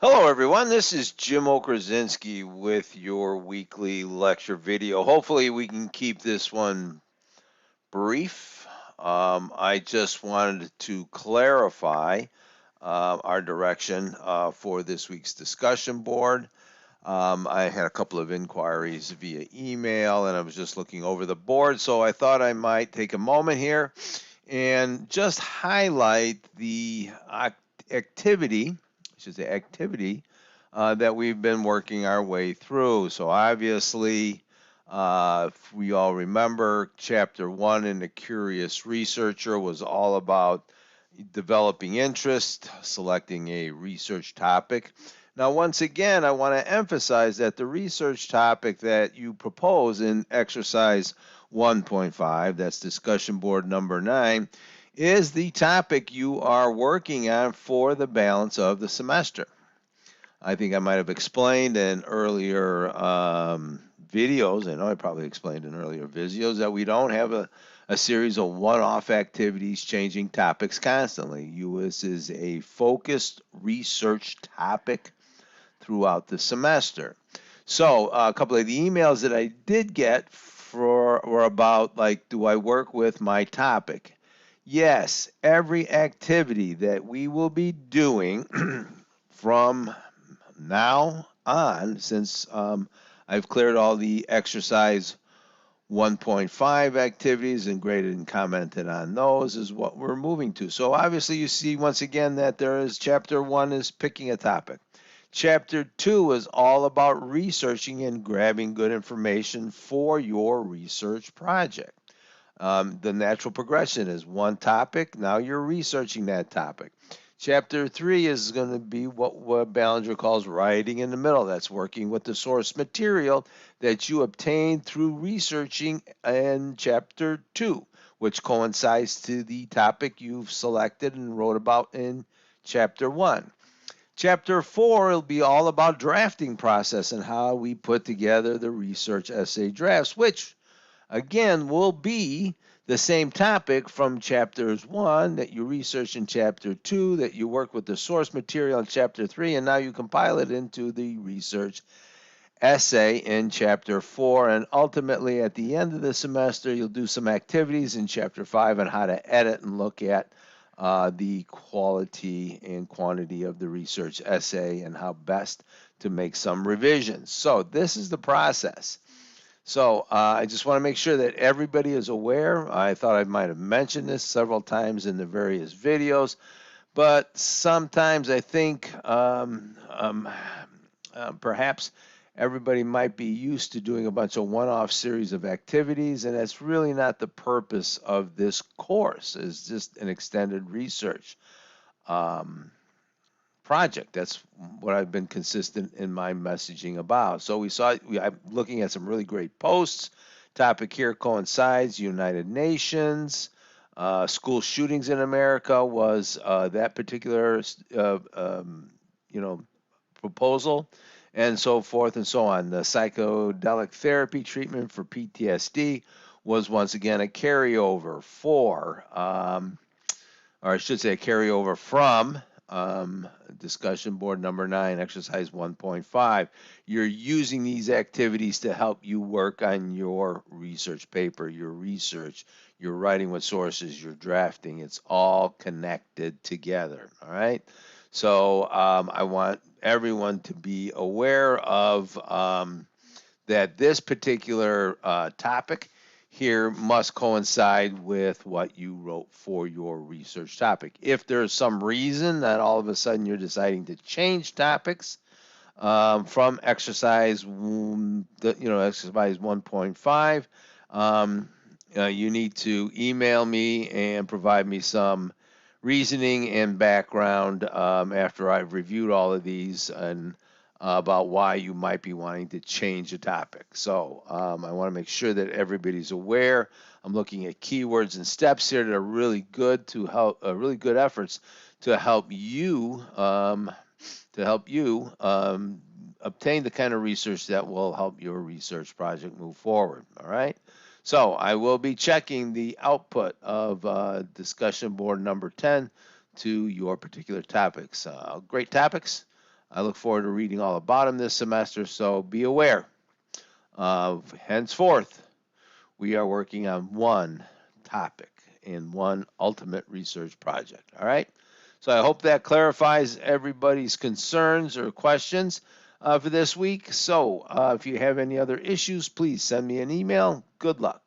Hello, everyone. This is Jim Okrasinski with your weekly lecture video. Hopefully, we can keep this one brief. I just wanted to clarify our direction for this week's discussion board. I had a couple of inquiries via email, and I was just looking over the board, so I thought I might take a moment here and just highlight the activity, I should say activity, that we've been working our way through. So obviously, if we all remember, chapter 1 in The Curious Researcher was all about developing interest, selecting a research topic. Now, once again, I want to emphasize that the research topic that you propose in exercise 1.5, that's discussion board number 9, is the topic you are working on for the balance of the semester. I think I might have explained in earlier videos, I know I probably explained in earlier videos, that we don't have a series of one-off activities changing topics constantly. US is a focused research topic throughout the semester. So a couple of the emails that I did get were about, like, do I work with my topic? Yes, every activity that we will be doing from now on, since I've cleared all the exercise 1.5 activities and graded and commented on those, is what we're moving to. So obviously you see once again that there is chapter 1 is picking a topic. Chapter 2 is all about researching and grabbing good information for your research project. The natural progression is one topic, now you're researching that topic. Chapter 3 is going to be what Ballinger calls writing in the middle. That's working with the source material that you obtained through researching in Chapter 2, which coincides to the topic you've selected and wrote about in Chapter 1. Chapter 4 will be all about drafting process and how we put together the research essay drafts, which again will be the same topic from chapters 1 that you research in chapter 2, that you work with the source material in chapter 3, and now you compile it into the research essay in chapter 4. And ultimately, at the end of the semester, you'll do some activities in chapter 5 on how to edit and look at the quality and quantity of the research essay and how best to make some revisions. So this is the process. So I just want to make sure that everybody is aware. I thought I might have mentioned this several times in the various videos, but sometimes I think perhaps everybody might be used to doing a bunch of one-off series of activities, and that's really not the purpose of this course. It's just an extended research project. That's what I've been consistent in my messaging about. So I'm looking at some really great posts. Topic here coincides, United Nations, school shootings in America was that particular, proposal, and so forth and so on. The psychedelic therapy treatment for PTSD was once again a carryover or I should say a carryover from discussion board number 9, exercise 1.5. You're using these activities to help you work on your research paper, your research, your writing with sources, your drafting. It's all connected together, all right? So I want everyone to be aware of that this particular topic here must coincide with what you wrote for your research topic. If there's some reason that all of a sudden you're deciding to change topics from exercise 1.5, you need to email me and provide me some reasoning and background after I've reviewed all of these and about why you might be wanting to change a topic. So I want to make sure that everybody's aware. I'm looking at keywords and steps here that are really good to help, really good efforts to help you obtain the kind of research that will help your research project move forward. All right. So I will be checking the output of discussion board number 10 to your particular topics. Great topics. I look forward to reading all about them this semester, so be aware. Henceforth, we are working on one topic in one ultimate research project. All right? So I hope that clarifies everybody's concerns or questions for this week. So if you have any other issues, please send me an email. Good luck.